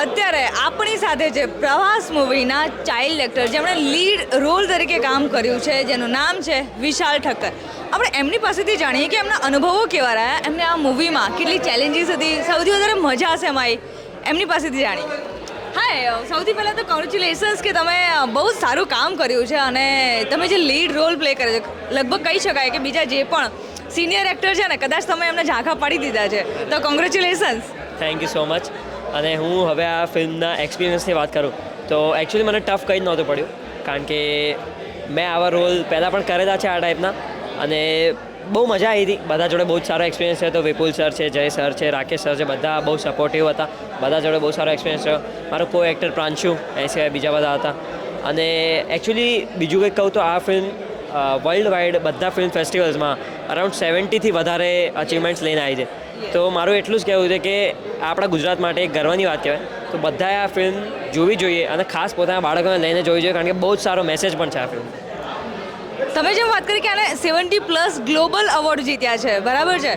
અત્યારે આપણી સાથે છે પ્રવાસ મૂવીના ચાઇલ્ડ એક્ટર જેમણે લીડ રોલ તરીકે કામ કર્યું છે, જેનું નામ છે વિશાલ ઠક્કર. આપણે એમની પાસેથી જાણીએ કે એમના અનુભવો કેવા રહ્યા, એમને આ મૂવીમાં કેટલી ચેલેન્જીસ હતી, સૌથી વધારે મજા હશે એમાં એમની પાસેથી જાણીએ. હાય, સૌથી પહેલાં તો કોંગ્રેચ્યુલેશન્સ કે તમે બહુ સારું કામ કર્યું છે અને તમે જે લીડ રોલ પ્લે કર્યો છે, લગભગ કહી શકાય કે બીજા જે પણ સિનિયર એક્ટર છે ને કદાચ તમે એમને ઝાંખા પાડી દીધા છે, તો congratulations. Thank you so much. અને હું હવે આ ફિલ્મના એક્સપિરિયન્સની વાત કરું તો એકચ્યુઅલી મને ટફ કંઈ જ નહોતું પડ્યું, કારણ કે મેં આવા રોલ પહેલાં પણ કરેલા છે આ ટાઈપના, અને બહુ મજા આવી હતી. બધા જોડે બહુ જ સારો એક્સપિરિયન્સ છે. તો વિપુલ સર છે, જય સર છે, રાકેશ સર છે, બધા બહુ સપોર્ટિવ હતા. બધા જોડે બહુ સારો એક્સપિરિયન્સ રહ્યો. મારો કો એક્ટર પ્રાંશુ, એ સિવાય બીજા બધા હતા. અને એકચ્યુઅલી બીજું કંઈક કહું તો આ ફિલ્મ વર્લ્ડ વાઇડ બધા ફિલ્મ ફેસ્ટિવલ્સમાં અરાઉન્ડ 70થી વધારે અચીવમેન્ટ્સ લઈને આવી છે. તો મારું એટલું જ કહેવું છે કે આપણા ગુજરાત માટે એક ગર્વની વાત કહેવાય. તો બધાએ આ ફિલ્મ જોવી જોઈએ અને ખાસ પોતાના બાળકોને લઈને જોવી જોઈએ, કારણ કે બહુ જ સારો મેસેજ પણ છે આ ફિલ્મ. તમે જેમ વાત કરી કે આને 70+ ગ્લોબલ એવોર્ડ જીત્યા છે, બરાબર છે?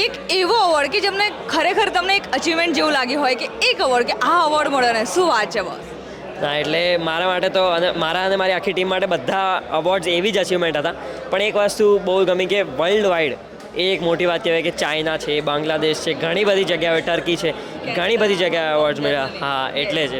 એક એવો એવોર્ડ કે જેમને ખરેખર તમને એક અચીવમેન્ટ જેવું લાગ્યું હોય કે એક એવોર્ડ કે આ એવોર્ડ મળ્યો ને, શું વાત છે બોસ? ના, એટલે મારા માટે તો અને મારી આખી ટીમ માટે બધા અવોર્ડ્સ એવી જ અચીવમેન્ટ હતા. પણ એક વસ્તુ બહુ ગમી કે વર્લ્ડ વાઇડ એ એક મોટી વાત કહેવાય કે ચાઇના છે, બાંગ્લાદેશ છે, ઘણી બધી જગ્યાએ, ટર્કી છે, ઘણી બધી જગ્યાએ એવોર્ડ્સ મળ્યા. હા, એટલે જ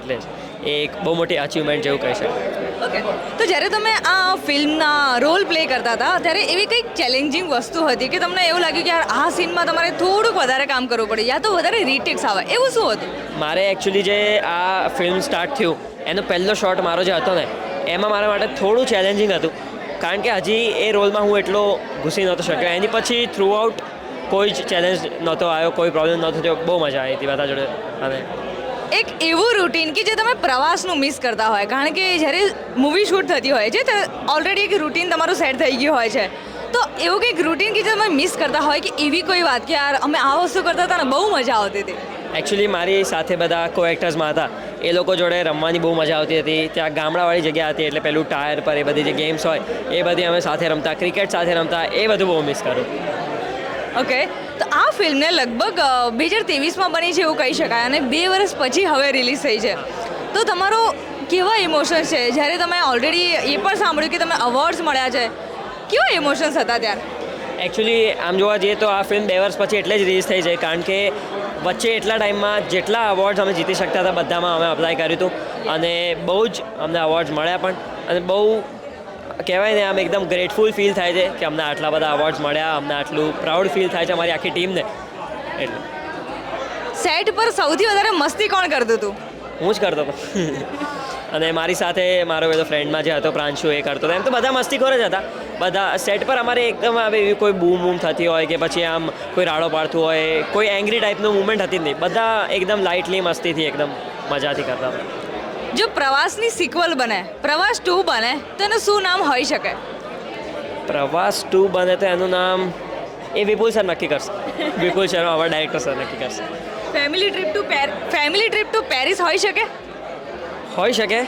એ એક બહુ મોટી અચીવમેન્ટ જેવું કહી શકાય. ઓકે, તો જ્યારે તમે આ ફિલ્મના રોલ પ્લે કરતા હતા ત્યારે એવી કંઈક ચેલેન્જિંગ વસ્તુ હતી કે તમને એવું લાગ્યું કે યાર આ સીનમાં તમારે થોડુંક વધારે કામ કરવું પડે, યા તો વધારે રીટેક્સ આવે, એવું શું હતું? મારે એકચ્યુઅલી જે આ ફિલ્મ સ્ટાર્ટ થયું એનો પહેલો શોટ મારો જે હતો ને, એમાં મારા માટે થોડું ચેલેન્જિંગ હતું, કારણ કે હજી એ રોલમાં હું એટલો ઘૂસી નહોતો શક્યો. એની પછી થ્રુઆઉટ કોઈ જ ચેલેન્જ નહોતો આવ્યો, કોઈ પ્રોબ્લેમ નહોતો થયો. બહુ મજા આવી હતી બધા જોડે. અને એક એવું રૂટીન કે જે તમે પ્રવાસનું મિસ કરતા હોય, કારણ કે જ્યારે મૂવી શૂટ થતી હોય છે ત્યારે ઓલરેડી એક રૂટીન તમારું સેટ થઈ ગયું હોય છે, તો એવું કંઈક રૂટીન કે જે તમે મિસ કરતા હોય કે એવી કોઈ વાત કે યાર અમે આ વસ્તુ કરતા હતા ને બહુ મજા આવતી હતી? એકચ્યુઅલી મારી સાથે બધા કો એક્ટર્સમાં હતા, એ લોકો જોડે રમવાની બહુ મજા આવતી હતી. ત્યાં ગામડાવાળી જગ્યા હતી, એટલે પેલું ટાયર પર એ બધી જે ગેમ્સ હોય એ બધી અમે સાથે રમતા, ક્રિકેટ સાથે રમતા, એ બધું બહુ મિસ કરું. ઓકે, તો આ ફિલ્મને લગભગ 2023માં બની છે એવું કહી શકાય, અને 2 વર્ષ પછી હવે રિલીઝ થઈ છે. તો તમારો કેવા ઇમોશન્સ છે જ્યારે તમે ઓલરેડી એ પણ સાંભળ્યું કે તમને અવોર્ડ્સ મળ્યા છે, કેવા ઇમોશન્સ હતા ત્યારે? એકચ્યુઅલી આમ જોવા જઈએ તો આ ફિલ્મ 2 વર્ષ પછી એટલે જ રિલીઝ થઈ છે, કારણ કે વચ્ચે એટલા ટાઈમમાં જેટલા અવોર્ડ્સ અમે જીતી શકતા હતા બધામાં અમે અપ્લાય કર્યું હતું, અને બહુ જ અમને અવોર્ડ્સ મળ્યા પણ. અને બહુ કહેવાય ને, આમ એકદમ ગ્રેટફુલ ફીલ થાય છે કે અમને આટલા બધા અવોર્ડ્સ મળ્યા, અમને આટલું પ્રાઉડ ફીલ થાય છે અમારી આખી ટીમને. એટલે સેટ પર સૌથી વધારે મસ્તી કોણ કરતું હતું? હું જ કરતો હતો. અને મારી સાથે મારો પેલો ફ્રેન્ડમાં જે હતો પ્રાંશુ, એ કરતો હતો. એમ તો બધા મસ્તીખોર જ હતા બધા. સેટ પર અમારે એકદમ એવી કોઈ બૂમ બૂમ થતી હોય કે પછી આમ કોઈ રાડો પાડતું હોય, કોઈ એંગ્રી ટાઈપનું મૂવમેન્ટ હતી જ નહીં. બધા એકદમ લાઇટલી મસ્તીથી એકદમ મજાથી કરતા હતા. જો પ્રવાસની સિક્વલ બને, પ્રવાસ 2 બને, તો એનું શું નામ હોઈ શકે? પ્રવાસ 2 બને તો એનું નામ એ વિપુલ સર નક્કી કરશે. વિપુલ શર્મા અમારા ડાયરેક્ટર સર નક્કી કરશે. ફેમિલી ટ્રીપ ટુ પેરિસ હોઈ શકે? હોઈ શકે.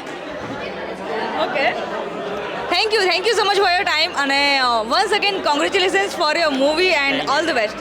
Okay, thank you so much for your time, અને once again congratulations for your movie and all the best.